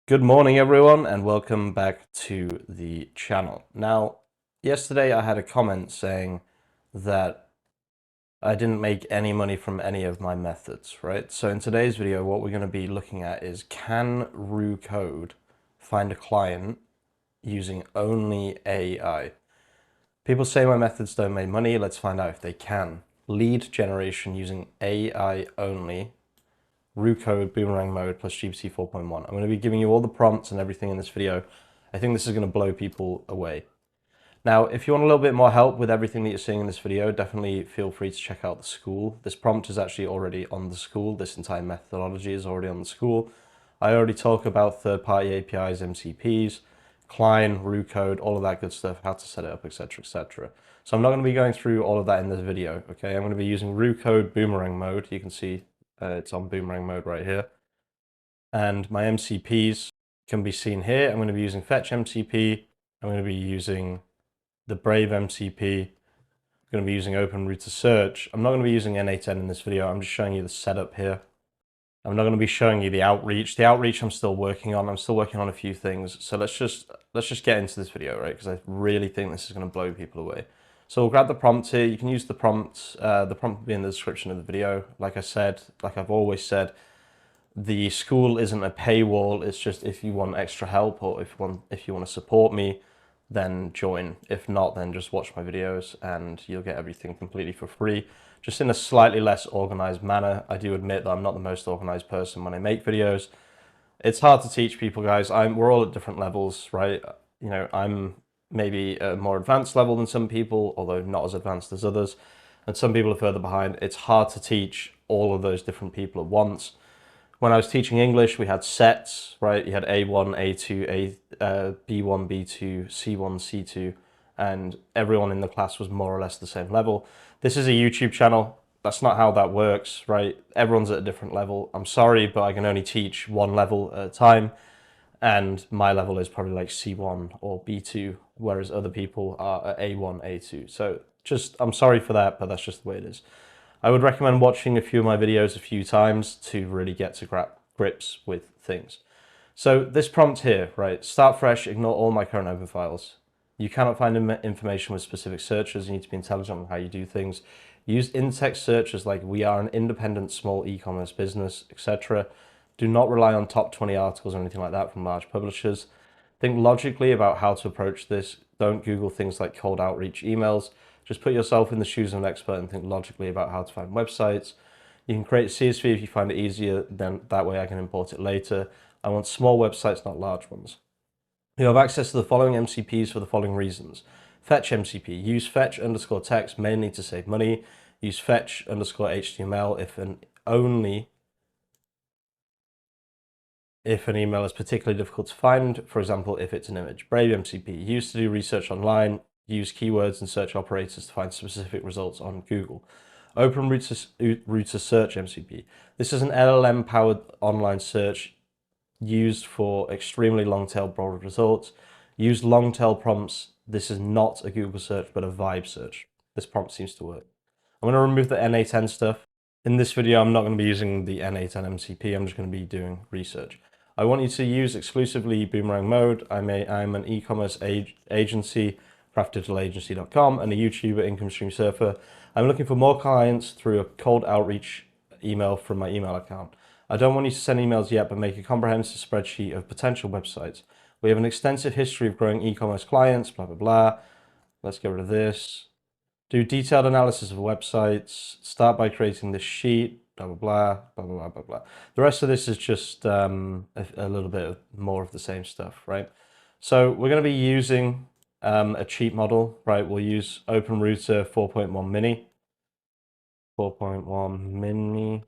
Good morning, everyone, and welcome back to the channel. Now, yesterday I had a comment saying that I didn't make any money from any of my methods, right? So in today's video, what we're going to be looking at is, can Roo Code find a client using only AI? People say my methods don't make money. Let's find out if they can. Lead generation using AI only. Roo Code, Boomerang mode, plus GPT 4.1. I'm going to be giving you all the prompts and everything in this video. I think this is going to blow people away. Now, if you want a little bit more help with everything that you're seeing in this video, definitely feel free to check out the Skool. This prompt is actually already on the Skool. This entire methodology is already on the Skool. I already talk about third-party APIs, MCPs, Klein, Roo Code, all of that good stuff, how to set it up, etc., etc. So I'm not going to be going through all of that in this video, okay? I'm going to be using Roo Code Boomerang mode. You can see it's on Boomerang mode right here. And my MCPs can be seen here. I'm going to be using Fetch MCP. I'm going to be using the Brave MCP. I'm going to be using Open Router Search. I'm not going to be using N8N in this video. I'm just showing you the setup here. I'm not going to be showing you the outreach. The outreach I'm still working on. I'm still working on a few things. So let's just get into this video, right? Because I really think this is going to blow people away. So we'll grab the prompt here. You can use the prompt. The prompt will be in the description of the video. Like I said, like I've always said, the Skool isn't a paywall. It's just if you want extra help or if you want to support me, then join. If not, then just watch my videos and you'll get everything completely for free, just in a slightly less organized manner. I do admit that I'm not the most organized person when I make videos. It's hard to teach people, guys. We're all at different levels, right? You know, I'm maybe a more advanced level than some people, although not as advanced as others, and some people are further behind. It's hard to teach all of those different people at once. When I was teaching English, we had sets, right? You had A1, A2, B1, B2, C1, C2, and everyone in the class was more or less the same level. This is a YouTube channel. That's not how that works, right? Everyone's at a different level. I'm sorry, but I can only teach one level at a time, and my level is probably like C1 or B2, whereas other people are at A1, A2. So I'm sorry for that, but that's just the way it is. I would recommend watching a few of my videos a few times to really get to grips with things. So this prompt here, right? Start fresh, ignore all my current open files. You cannot find information with specific searches. You need to be intelligent on how you do things. Use in-text searches like "we are an independent small e-commerce business," etc. Do not rely on top 20 articles or anything like that from large publishers. Think logically about how to approach this. Don't Google things like cold outreach emails. Just put yourself in the shoes of an expert and think logically about how to find websites. You can create CSV if you find it easier, then that way I can import it later. I want small websites, not large ones. You have access to the following MCPs for the following reasons. Fetch MCP. Use fetch underscore text mainly to save money. Use fetch underscore HTML only if an email is particularly difficult to find, for example, if it's an image. Brave MCP. Used to do research online. Use keywords and search operators to find specific results on Google. Open Router Search MCP. This is an LLM-powered online search used for extremely long-tail broad results. Use long-tail prompts. This is not a Google search, but a vibe search. This prompt seems to work. I'm going to remove the N8N stuff. In this video, I'm not going to be using the N8N MCP. I'm just going to be doing research. I want you to use exclusively Boomerang mode. I'm an e-commerce agency, craftdigitalagency.com, and a YouTuber, income stream surfer. I'm looking for more clients through a cold outreach email from my email account. I don't want you to send emails yet, but make a comprehensive spreadsheet of potential websites. We have an extensive history of growing e-commerce clients, blah, blah, blah. Let's get rid of this. Do detailed analysis of websites. Start by creating this sheet, blah, blah, blah, blah, blah, blah, blah. The rest of this is just a little bit more of the same stuff, right? So we're going to be using a cheap model, right? We'll use Open Router 4.1 Mini. 4.1 Mini.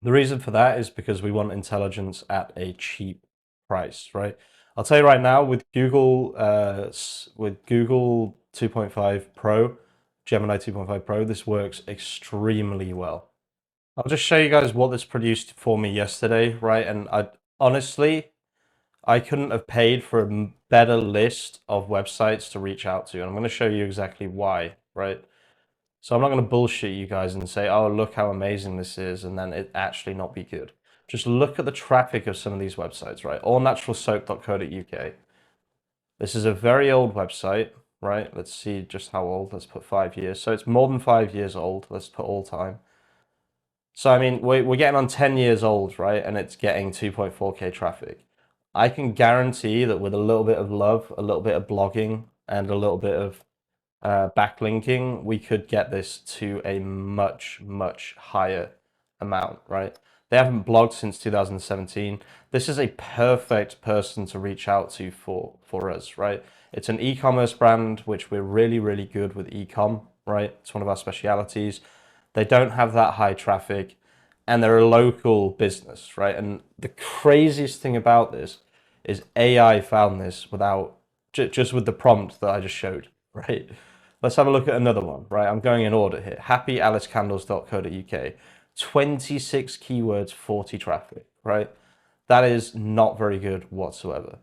The reason for that is because we want intelligence at a cheap price, right? I'll tell you right now, with Google 2.5 Pro, Gemini 2.5 Pro, this works extremely well. I'll just show you guys what this produced for me yesterday, right? And honestly, I couldn't have paid for a better list of websites to reach out to. And I'm going to show you exactly why, right? So I'm not going to bullshit you guys and say, oh, look how amazing this is, and then it actually not be good. just look at the traffic of some of these websites, right? allnaturalsoap.co.uk. This is a very old website, right? Let's see just how old. Let's put 5 years. So it's more than 5 years old. Let's put all time. So, I mean, we're getting on 10 years old, right? And it's getting 2.4K traffic. I can guarantee that with a little bit of love, a little bit of blogging, and a little bit of backlinking, we could get this to a much, much higher amount, right? They haven't blogged since 2017. This is a perfect person to reach out to for us, right? It's an e-commerce brand, which we're really, really good with e-com, right? It's one of our specialities. They don't have that high traffic, and they're a local business, right? And the craziest thing about this is AI found this without just with the prompt that I just showed, right? Let's have a look at another one, right? I'm going in order here. happyalicecandles.co.uk. 26 keywords, 40 traffic, right? That is not very good whatsoever.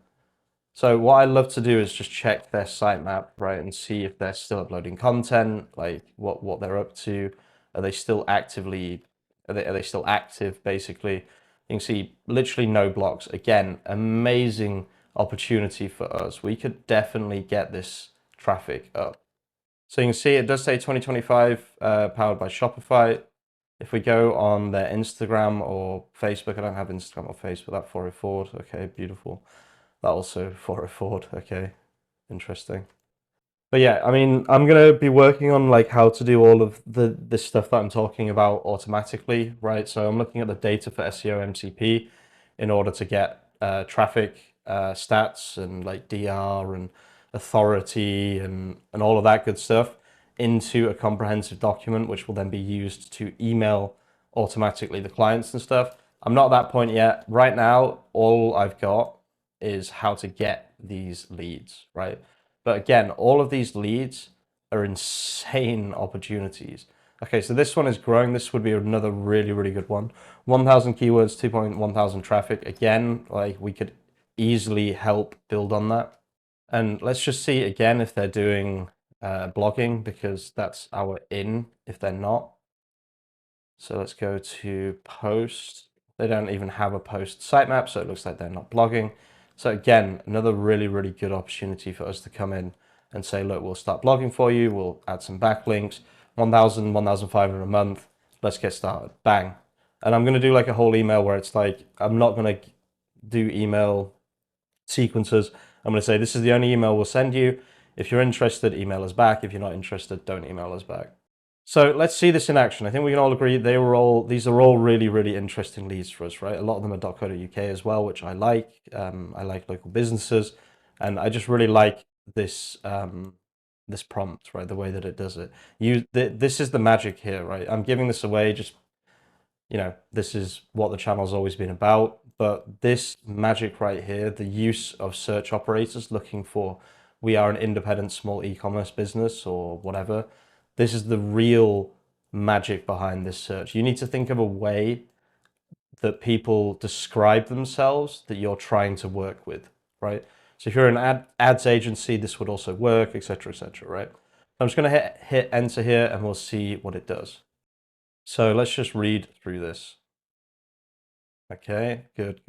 So what I love to do is just check their sitemap, right, and see if they're still uploading content, like what they're up to. Are they still actively, are they still active, basically? You can see literally no blocks. Again, amazing opportunity for us. We could definitely get this traffic up. So you can see it does say 2025, powered by Shopify. If we go on their Instagram or Facebook, I don't have Instagram or Facebook, that 404, okay, beautiful. That also 404, okay, interesting. But yeah, I mean, I'm gonna be working on like how to do all of this stuff that I'm talking about automatically, right? So I'm looking at the data for SEO MCP in order to get traffic stats and like DR and authority and all of that good stuff into a comprehensive document, which will then be used to email automatically the clients and stuff. I'm not at that point yet. Right now, all I've got is how to get these leads, right? But again, all of these leads are insane opportunities. Okay, so this one is growing. This would be another really, really good one. 1,000 keywords, 2,100 traffic. Again, like we could easily help build on that. And let's just see again if they're doing blogging, because that's our in if they're not. So let's go to post. They don't even have a post sitemap, so it looks like they're not blogging. So again, another really, really good opportunity for us to come in and say, look, we'll start blogging for you. We'll add some backlinks, 1,000, 1,500 a month. Let's get started. Bang. And I'm going to do like a whole email where it's like, I'm not going to do email sequences. I'm going to say, this is the only email we'll send you. If you're interested, email us back. If you're not interested, don't email us back. So let's see this in action. I think we can all agree these are all really, really interesting leads for us, right? A lot of them are .co.uk as well, which I like. I like local businesses, and I just really like this this prompt, right? The way that it does it. This is the magic here, right? I'm giving this away just, you know, this is what the channel's always been about. But this magic right here, the use of search operators looking for, we are an independent small e-commerce business or whatever. This is the real magic behind this search. You need to think of a way that people describe themselves that you're trying to work with, right? So if you're an ads agency, this would also work, etc., right? I'm just going to hit enter here and we'll see what it does. So let's just read through this. Okay, good.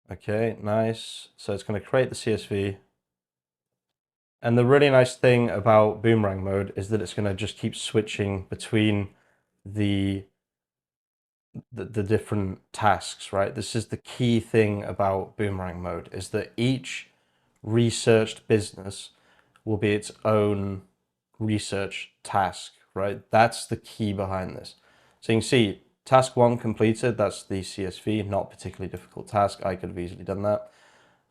Okay, nice. So it's going to create the CSV. And the really nice thing about Boomerang mode is that it's going to just keep switching between the different tasks, right? This is the key thing about Boomerang mode, is that each researched business will be its own research task, right? That's the key behind this. So you can see task 1 completed, that's the CSV, not particularly difficult task. I could have easily done that.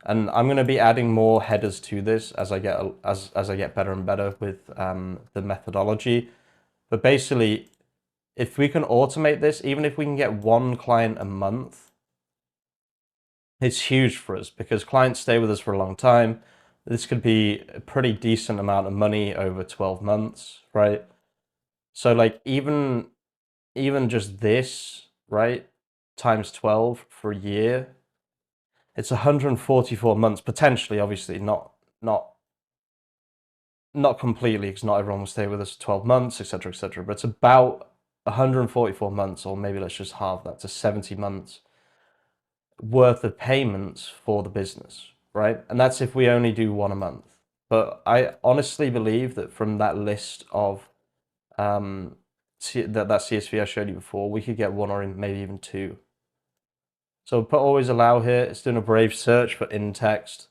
And I'm going to be adding more headers to this as I get better and better with the methodology. But basically, if we can automate this, even if we can get 1 client a month, it's huge for us because clients stay with us for a long time. This could be a pretty decent amount of money over 12 months, right? So like even just this, right, times 12 for a year, it's 144 months potentially, obviously not completely, because not everyone will stay with us 12 months, etc., but it's about 144 months, or maybe let's just halve that to 70 months worth of payments for the business, right? And that's if we only do one a month. But I honestly believe that from that list of that CSV I showed you before, we could get one or maybe even two. So put always allow here. It's doing a Brave search for in text.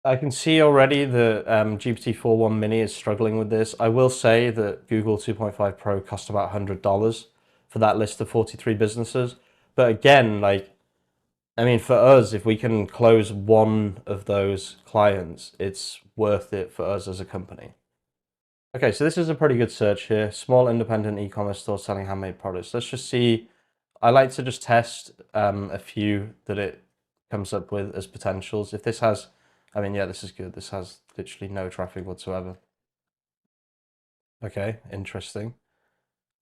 I can see already that GPT-4.1 Mini is struggling with this. I will say that Google 2.5 Pro cost about $100 for that list of 43 businesses. But again, like, I mean, for us, if we can close one of those clients, it's worth it for us as a company. Okay, so this is a pretty good search here. Small independent e-commerce store selling handmade products. Let's just see. I like to just test a few that it comes up with as potentials. If this has, I mean, yeah, this is good. This has literally no traffic whatsoever. Okay, interesting.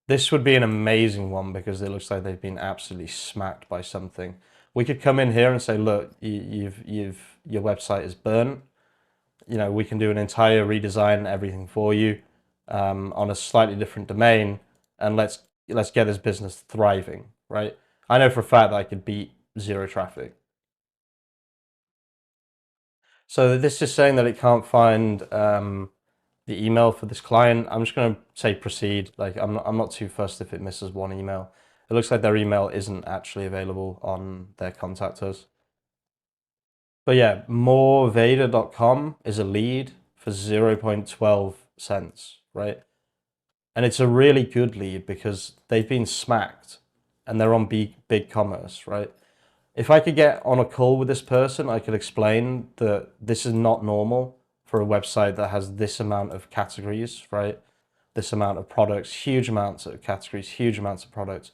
This would be an amazing one because it looks like they've been absolutely smacked by something. We could come in here and say, look, your website is burnt. You know, we can do an entire redesign and everything for you on a slightly different domain, and let's get this business thriving, right? I know for a fact that I could beat zero traffic. So this is saying that it can't find the email for this client. I'm just going to say proceed. Like I'm not too fussed if it misses one email. It looks like their email isn't actually available on their contact us. But yeah, moreveda.com is a lead for 0.12 cents, right? And it's a really good lead because they've been smacked and they're on big commerce, right? If I could get on a call with this person, I could explain that this is not normal for a website that has this amount of categories, right? This amount of products, huge amounts of categories, huge amounts of products,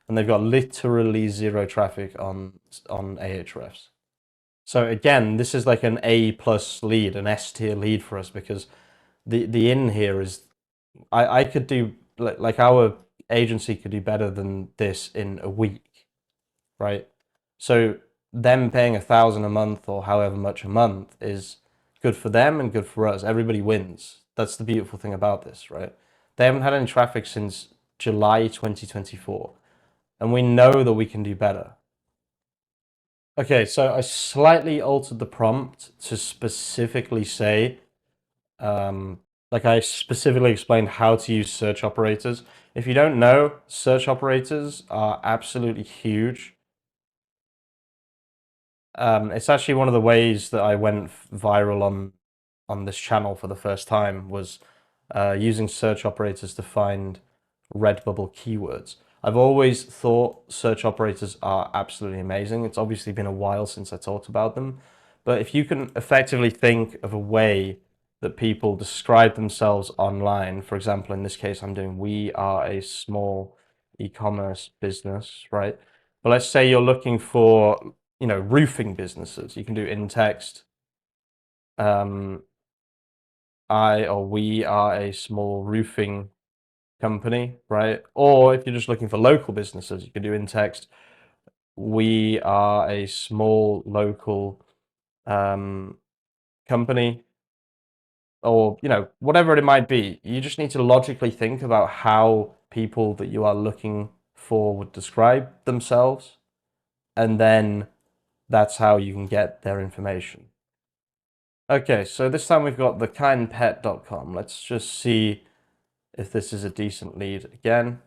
and they've got literally zero traffic on Ahrefs. So again, this is like an A plus lead, an S tier lead for us because the in here is I could do like our agency could do better than this in a week, right? So them paying 1,000 a month or however much a month is good for them and good for us. Everybody wins. That's the beautiful thing about this, right? They haven't had any traffic since July 2024, and we know that we can do better. Okay, so I slightly altered the prompt to specifically say, like I specifically explained how to use search operators. If you don't know, search operators are absolutely huge. It's actually one of the ways that I went viral on this channel for the first time was using search operators to find Redbubble keywords. I've always thought search operators are absolutely amazing. It's obviously been a while since I talked about them, but if you can effectively think of a way that people describe themselves online, for example, in this case, I'm doing, we are a small e-commerce business, right? But let's say you're looking for, you know, roofing businesses. You can do in text, we are a small roofing company, right? Or if you're just looking for local businesses, you can do in text, we are a small local company, or, you know, whatever it might be. You just need to logically think about how people that you are looking for would describe themselves, and then that's how you can get their information. Okay, so this time we've got thekindpet.com. Let's just see if this is a decent lead again.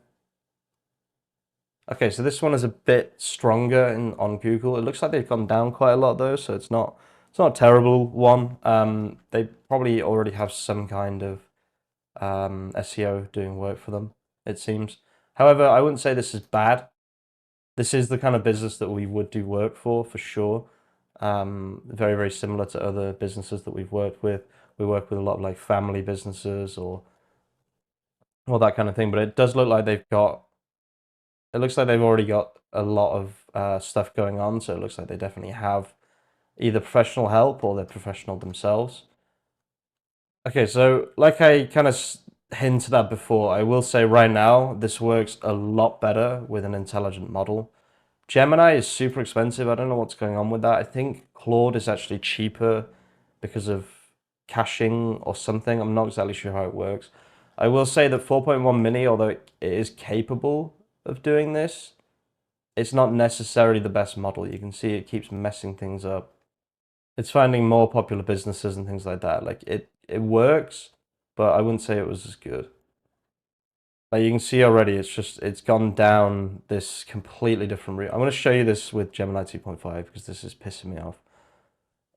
Okay, so this one is a bit stronger on Google. It looks like they've gone down quite a lot though, so it's not a terrible one. They probably already have some kind of SEO doing work for them, it seems. However, I wouldn't say this is bad. This is the kind of business that we would do work for sure. Very, very similar to other businesses that we've worked with. We work with a lot of like family businesses or that kind of thing, but it does look like it looks like they've already got a lot of stuff going on, so it looks like they definitely have either professional help or they're professional themselves. Okay, so like I kind of hinted at before, I will say right now, this works a lot better with an intelligent model. Gemini is super expensive. I don't know what's going on with that. I think Claude is actually cheaper because of caching or something. I'm not exactly sure how it works. I will say that 4.1 mini, although it is capable of doing this, it's not necessarily the best model. You can see it keeps messing things up. It's finding more popular businesses and things like that. Like it works, but I wouldn't say it was as good. Like you can see already, it's gone down this completely different route. I'm going to show you this with Gemini 2.5 because this is pissing me off.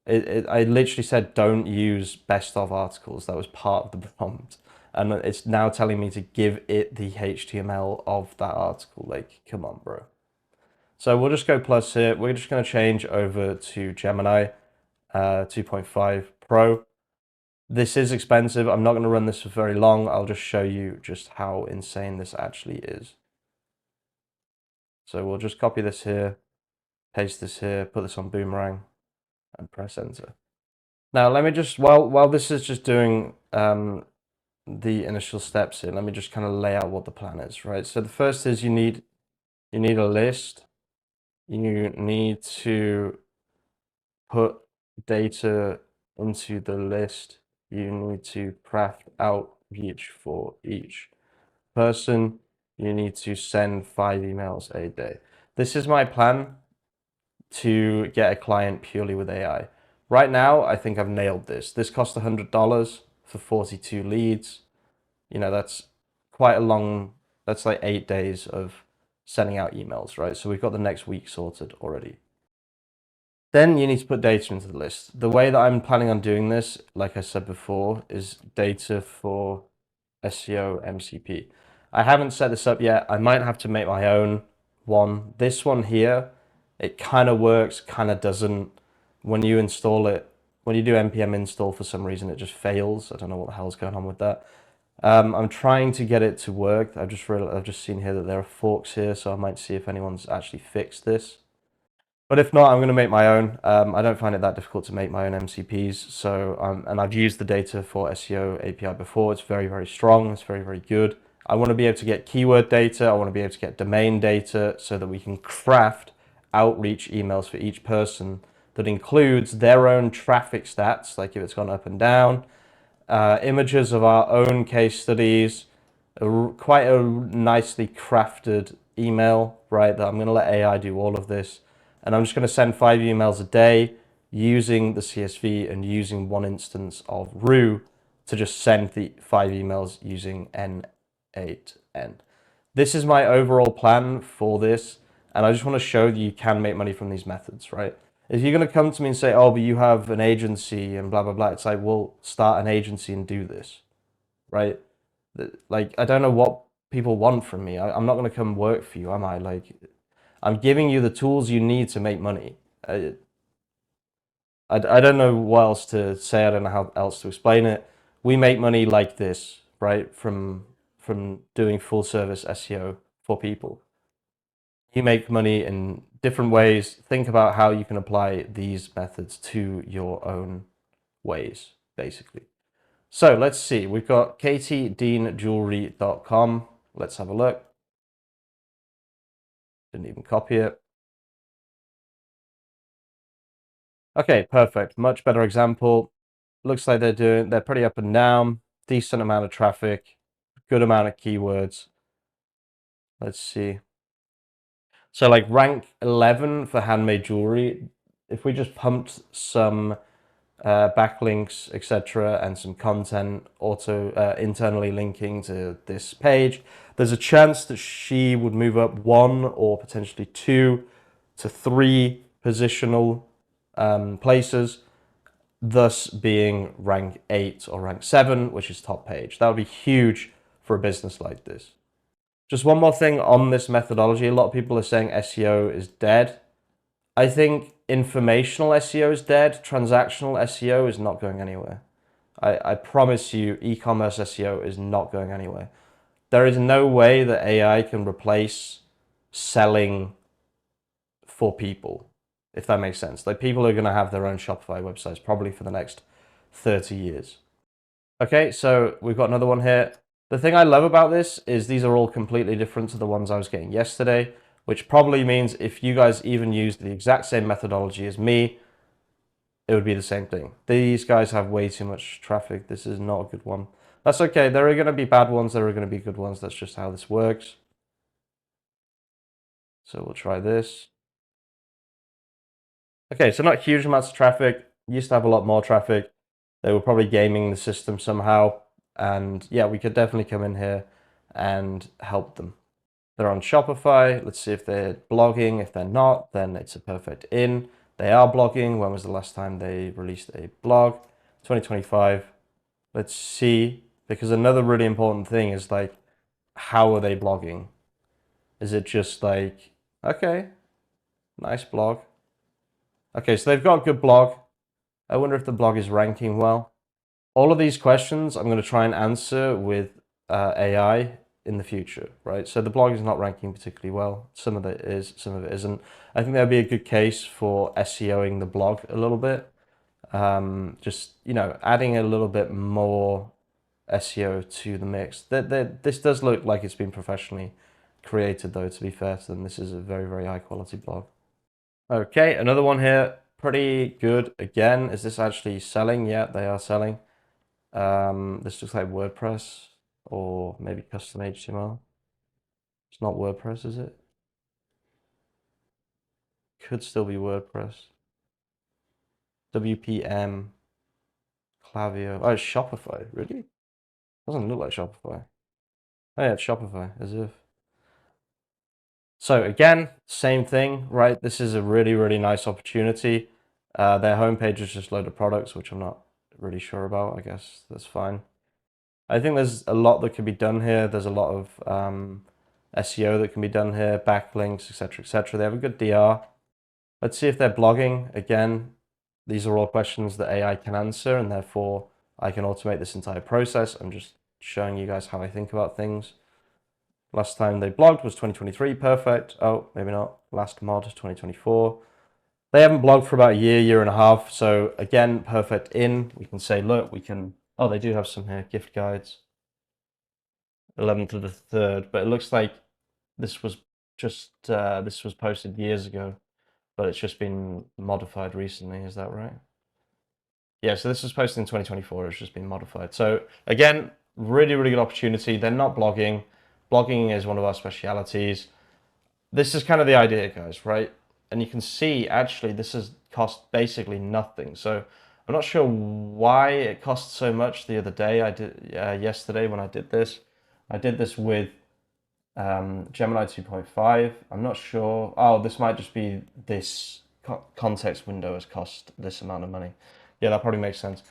I literally said don't use best of articles. That was part of the prompt. And it's now telling me to give it the HTML of that article. Like, come on, bro. So we'll just go plus here. We're just going to change over to Gemini 2.5 Pro. This is expensive. I'm not going to run this for very long. I'll just show you just how insane this actually is. So we'll just copy this here, paste this here, put this on Boomerang, and press enter. Now let me just, while this is just doing the initial steps here, let me just kind of lay out what the plan is, right? So the first is you need a list. You need to put data into the list. You need to craft outreach for each person. You need to send 5 emails a day. This is my plan to get a client purely with AI. Right now, I think I've nailed this. This cost $100 for 42 leads. You know, that's quite a long, that's like 8 days of sending out emails, right? So we've got the next week sorted already. Then you need to put data into the list. The way that I'm planning on doing this, like I said before, is data for SEO MCP. I haven't set this up yet. I might have to make my own one. This one here, it kind of works, kind of doesn't. When you install it, when you do npm install, for some reason it just fails. I don't know what the hell's going on with that. I'm trying to get it to work. I've just seen here that there are forks here, so I might see if anyone's actually fixed this. But if not, I'm going to make my own. I don't find it that difficult to make my own MCPs. So, and I've used the data for SEO API before. It's very, very strong. It's very, very good. I want to be able to get keyword data. I want to be able to get domain data so that we can craft outreach emails for each person that includes their own traffic stats, like if it's gone up and down, images of our own case studies, quite a nicely crafted email, right? That I'm going to let AI do all of this. And I'm just going to send 5 emails a day using the CSV and using one instance of Roo to just send the 5 emails using N8N. This is my overall plan for this. And I just want to show that you can make money from these methods, right? If you're going to come to me and say, oh, but you have an agency and blah, blah, blah, it's like, well, start an agency and do this, right? Like, I don't know what people want from me. I'm not going to come work for you, am I? Like, I'm giving you the tools you need to make money. I don't know what else to say. I don't know how else to explain it. We make money like this, right? From doing full service SEO for people. You make money in different ways. Think about how you can apply these methods to your own ways, basically. So let's see. We've got katiedeanjewelry.com. Let's have a look. Didn't even copy it. Okay, perfect. Much better example. Looks like they're pretty up and down. Decent amount of traffic. Good amount of keywords. Let's see. So like rank 11 for handmade jewelry. If we just pumped some backlinks, etc., and some content internally linking to this page, there's a chance that she would move up 1 or potentially 2 to 3 positional places, thus being rank 8 or rank 7, which is top page. That would be huge for a business like this. Just one more thing on this methodology. A lot of people are saying SEO is dead. I think informational SEO is dead. Transactional SEO is not going anywhere. I promise you, e-commerce SEO is not going anywhere. There is no way that AI can replace selling for people, if that makes sense. Like, people are going to have their own Shopify websites probably for the next 30 years. Okay, so we've got another one here. The thing I love about this is these are all completely different to the ones I was getting yesterday, which probably means if you guys even used the exact same methodology as me, it would be the same thing. These guys have way too much traffic. This is not a good one. That's okay. There are going to be bad ones. There are going to be good ones. That's just how this works. So we'll try this. Okay, so not huge amounts of traffic. Used to have a lot more traffic. They were probably gaming the system somehow. And yeah, we could definitely come in here and help them. They're on Shopify. Let's see if they're blogging. If they're not, then it's a perfect in. They are blogging. When was the last time they released a blog? 2025. Let's see, because another really important thing is like, how are they blogging? Is it just like, okay, nice blog. Okay, so they've got a good blog. I wonder if the blog is ranking well. All of these questions I'm going to try and answer with AI in the future, right? So the blog is not ranking particularly well. Some of it is, some of it isn't. I think there'd be a good case for SEOing the blog a little bit. Just, you know, adding a little bit more SEO to the mix. This does look like it's been professionally created, though, to be fair to them. This is a very, very high quality blog. Okay, another one here. Pretty good. Again, is this actually selling? Yeah, they are selling. This looks like WordPress or maybe custom HTML. It's not WordPress, is it? Could still be WordPress. WPM, Klaviyo. Oh, it's Shopify. Really? Doesn't look like Shopify. Oh yeah, it's Shopify, as if. So again, same thing, right? This is a really, really nice opportunity. Their homepage is just a load of products, which I'm not really sure about. I guess that's fine. I think there's a lot that can be done here. There's a lot of SEO that can be done here, backlinks, etc., etc. They have a good DR. Let's see if they're blogging. Again, these are all questions that AI can answer, and therefore I can automate this entire process. I'm just showing you guys how I think about things. Last time they blogged was 2023, perfect. Oh, maybe not. Last mod, 2024. They haven't blogged for about a year, year and a half. So again, perfect in. We can say, look, we can, oh, they do have some here, gift guides. 11th to the 3rd, but it looks like this was just, this was posted years ago, but it's just been modified recently. Is that right? Yeah, so this was posted in 2024. It's just been modified. So again, really, really good opportunity. They're not blogging. Blogging is one of our specialities. This is kind of the idea, guys, right? And you can see, actually, this has cost basically nothing. So I'm not sure why it cost so much the other day. I did yesterday when I did this. I did this with Gemini 2.5. I'm not sure. Oh, this might just be this context window has cost this amount of money. Yeah, that probably makes sense.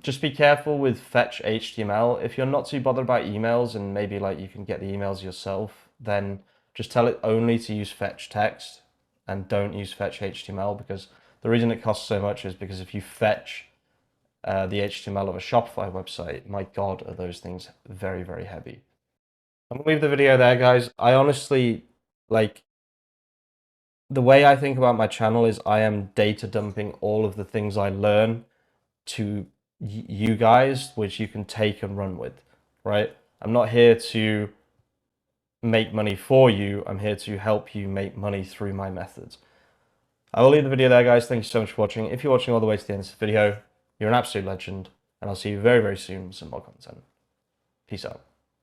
Just be careful with fetch HTML. If you're not too bothered about emails and maybe like you can get the emails yourself, then just tell it only to use fetch text and don't use fetch HTML, because the reason it costs so much is because if you fetch the HTML of a Shopify website, my God, are those things very, very heavy. I'm gonna leave the video there, guys. I honestly, like, the way I think about my channel is I am data dumping all of the things I learn to you guys, which you can take and run with, right? I'm not here to make money for you. I'm here to help you make money through my methods. I will leave the video there, guys. Thank you so much for watching. If you're watching all the way to the end of this video, you're an absolute legend, and I'll see you very, very soon with some more content. Peace out.